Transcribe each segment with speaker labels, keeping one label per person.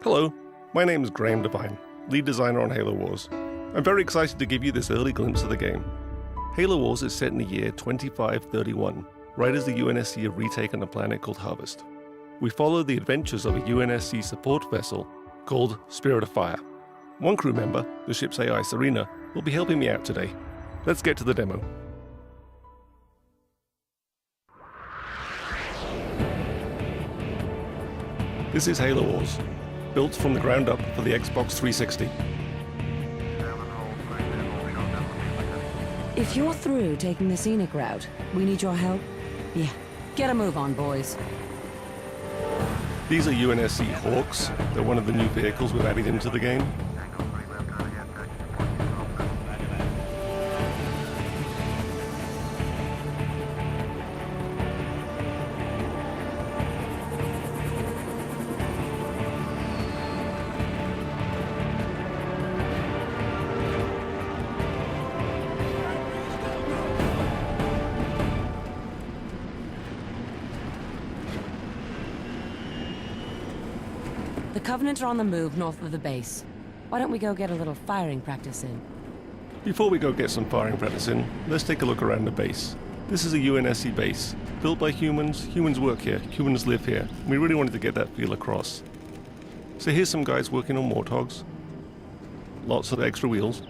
Speaker 1: Hello, my name is Graham Devine, lead designer on Halo Wars. I'm very excited to give you this early glimpse of the game. Halo Wars is set in the year 2531, right as the UNSC have retaken a planet called Harvest. We follow the adventures of a UNSC support vessel called Spirit of Fire. One crew member, the ship's AI Serena, will be helping me out today. Let's get to the demo. This is Halo Wars, built from the ground up for the Xbox 360.
Speaker 2: If you're through taking the scenic route, we need your help. Yeah, get a move on, boys.
Speaker 1: These are UNSC Hawks. They're one of the new vehicles we've added into the game.
Speaker 2: The Covenant are on the move north of the base. Why don't we go get a little firing practice in?
Speaker 1: Before we go get some firing practice in, let's take a look around the base. This is a UNSC base, built by humans. Humans work here, humans live here. We really wanted to get that feel across. So here's some guys working on Warthogs. Lots of extra wheels.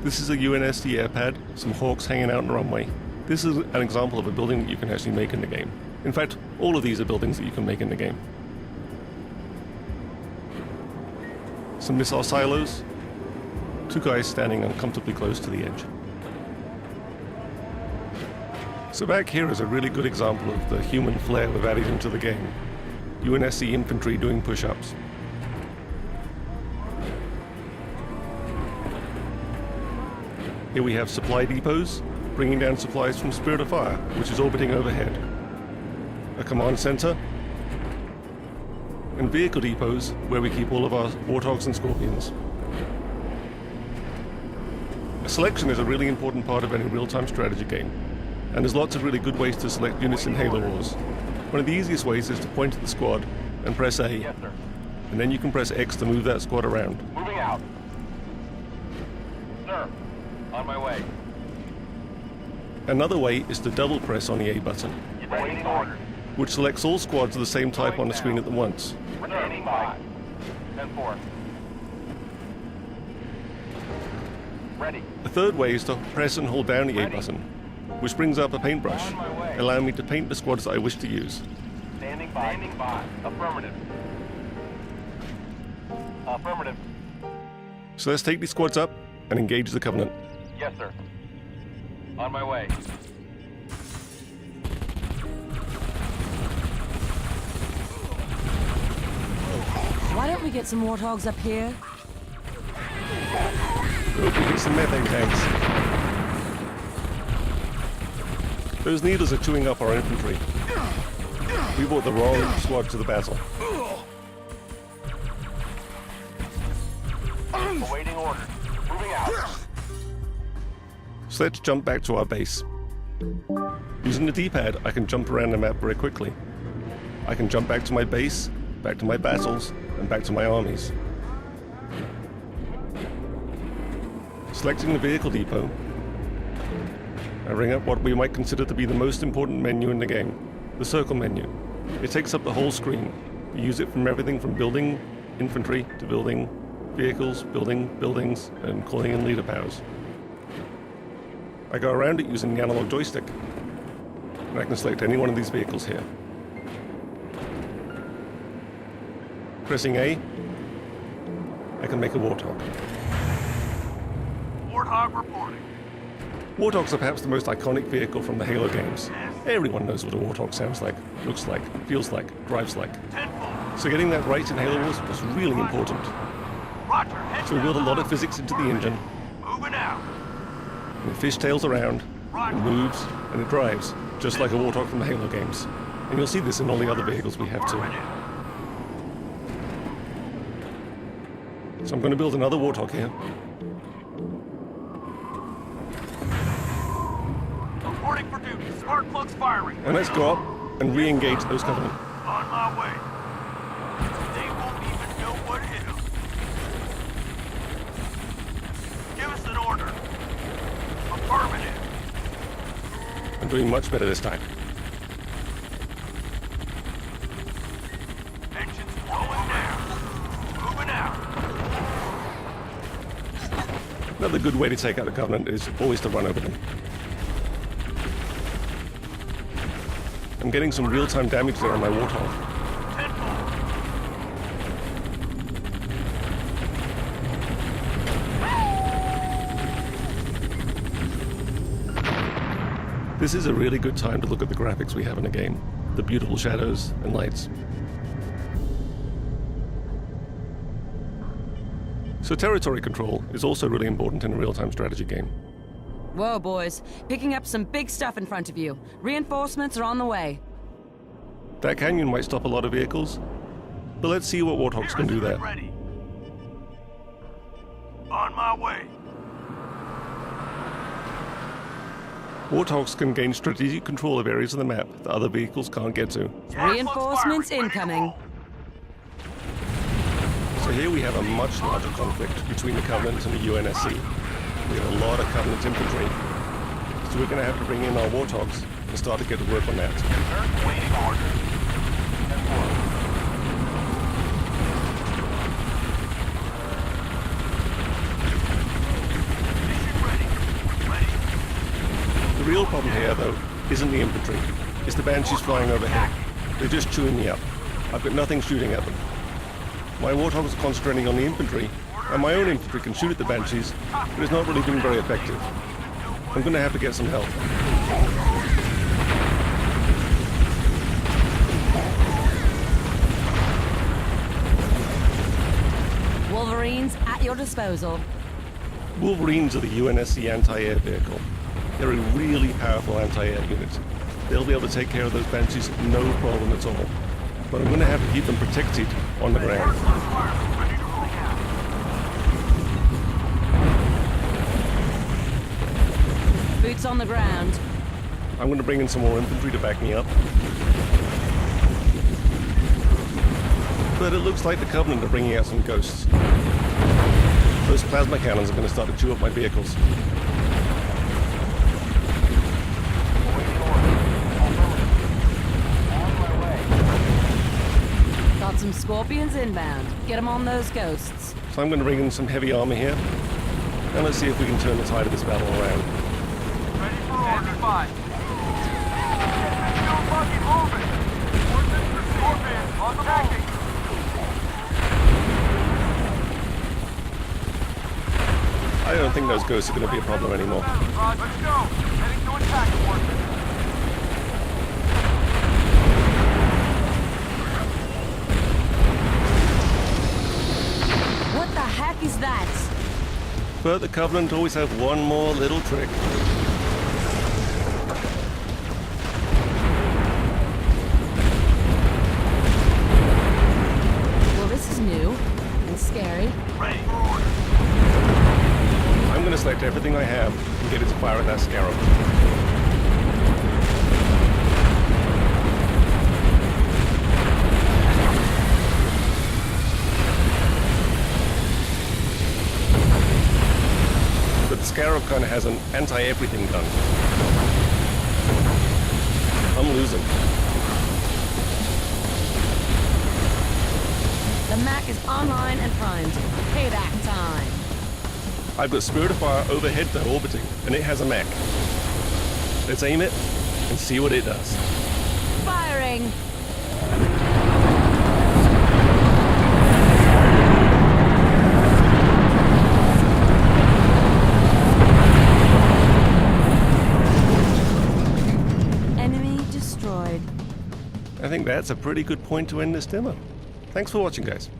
Speaker 1: This is a UNSC airpad, some Hawks hanging out on the runway. This is an example of a building that you can actually make in the game. In fact, all of these are buildings that you can make in the game. Some missile silos. Two guys standing uncomfortably close to the edge. So back here is a really good example of the human flair we've added into the game. UNSC infantry doing push-ups. Here we have supply depots, bringing down supplies from Spirit of Fire, which is orbiting overhead. A command center, and vehicle depots where we keep all of our Warthogs and Scorpions. Selection is a really important part of any real-time strategy game, and there's lots of really good ways to select units in Halo Wars. One of the easiest ways is to point at the squad and press A,
Speaker 3: Yes, sir.
Speaker 1: and then you can press X to move that squad around.
Speaker 3: Moving out. Sir, on my way.
Speaker 1: Another way is to double press on the A button,
Speaker 3: Waiting orders.
Speaker 1: which selects all squads of the same type on the screen at once.
Speaker 3: Standing by. 10-4. Ready.
Speaker 1: A third way is to press and hold down the A button, which brings up a paintbrush, allowing me to paint the squads that I wish to use.
Speaker 3: Standing by. Standing by. Affirmative. Affirmative.
Speaker 1: So let's take these squads up and engage the Covenant.
Speaker 3: Yes, sir. On my way.
Speaker 2: Why don't we get some Warthogs up here?
Speaker 1: Hope we get some methane tanks. Those needles are chewing up our infantry. We brought the wrong squad to the battle.
Speaker 3: Awaiting orders. Moving out.
Speaker 1: So let's jump back to our base. Using the D-pad, I can jump around the map very quickly. I can jump back to my base, back to my battles, and back to my armies. Selecting the vehicle depot, I bring up what we might consider to be the most important menu in the game, the circle menu. It takes up the whole screen. You use it from everything from building infantry to building vehicles, building buildings, and calling in leader powers. I go around it using the analog joystick, and I can select any one of these vehicles here. Pressing A, I can make a Warthog.
Speaker 3: Warthog reporting.
Speaker 1: Warthogs are perhaps the most iconic vehicle from the Halo games. Everyone knows what a Warthog sounds like, looks like, feels like, drives like.
Speaker 3: 10-4.
Speaker 1: So getting that right in Halo Wars was really important.
Speaker 3: Roger. Head
Speaker 1: So we built a lot of physics into the engine,
Speaker 3: Moving out.
Speaker 1: and it fishtails around, it moves, and it drives, just like a Warthog from the Halo games. And you'll see this in all the other vehicles we have too. So I'm going to build another Warthog here.
Speaker 3: Reporting for duty. Spark plugs firing.
Speaker 1: And let's go up and re-engage those Covenant.
Speaker 3: On my way. They won't even know what hit them. Give us an order. Affirmative.
Speaker 1: I'm doing much better this time.
Speaker 3: Engines blowing down. Moving out.
Speaker 1: Another good way to take out the Covenant is always to run over them. I'm getting some real-time damage there on my Warthog.
Speaker 3: Tenfold.
Speaker 1: This is a really good time to look at the graphics we have in the game. The beautiful shadows and lights. So territory control is also really important in a real-time strategy game.
Speaker 2: Whoa, boys. Picking up some big stuff in front of you. Reinforcements are on the way.
Speaker 1: That canyon might stop a lot of vehicles, but let's see what Warthogs can do there.
Speaker 3: Ready. On my way.
Speaker 1: Warthogs can gain strategic control of areas of the map that other vehicles can't get to.
Speaker 2: Reinforcements incoming.
Speaker 1: So here we have a much larger conflict between the Covenant and the UNSC. We have a lot of Covenant infantry, so we're going to have to bring in our Warthogs and start to get to work on that.
Speaker 3: Sir, waiting order. Mission ready. Ready.
Speaker 1: The real problem here, though, isn't the infantry. It's the Banshees flying overhead. They're just chewing me up. I've got nothing shooting at them. My Warthogs are concentrating on the infantry, and my own infantry can shoot at the Banshees, but it's not really being very effective. I'm going to have to get some help.
Speaker 2: Wolverines at your disposal.
Speaker 1: Wolverines are the UNSC anti-air vehicle. They're a really powerful anti-air unit. They'll be able to take care of those Banshees no problem at all. But I'm going to have to keep them protected on the ground.
Speaker 2: Boots on the ground.
Speaker 1: I'm going to bring in some more infantry to back me up. But it looks like the Covenant are bringing out some ghosts. Those plasma cannons are going to start to chew up my vehicles.
Speaker 2: Got some Scorpions inbound. Get them on those ghosts.
Speaker 1: So I'm going to bring in some heavy armor here. And let's see if we can turn the tide of this battle around.
Speaker 3: Ready for order. Still fucking moving. Ordnance for Scorpion on the move.
Speaker 1: I don't think those ghosts are going to be a problem anymore.
Speaker 3: Let's go. Heading to attack coordinates.
Speaker 2: What the heck is that?
Speaker 1: But the Covenant always have one more little trick.
Speaker 2: Well, this is new and scary.
Speaker 3: Ready for order.
Speaker 1: I'm going to select everything I have and get it to fire at that Scarab. But the Scarab kind of has an anti-everything gun. I'm losing.
Speaker 2: The Mac is online and primed. Payback time.
Speaker 1: I've got Spirit of Fire overhead though orbiting, and it has a mech. Let's aim it and see what it does.
Speaker 2: Firing! Enemy destroyed.
Speaker 1: I think that's a pretty good point to end this demo. Thanks for watching, guys.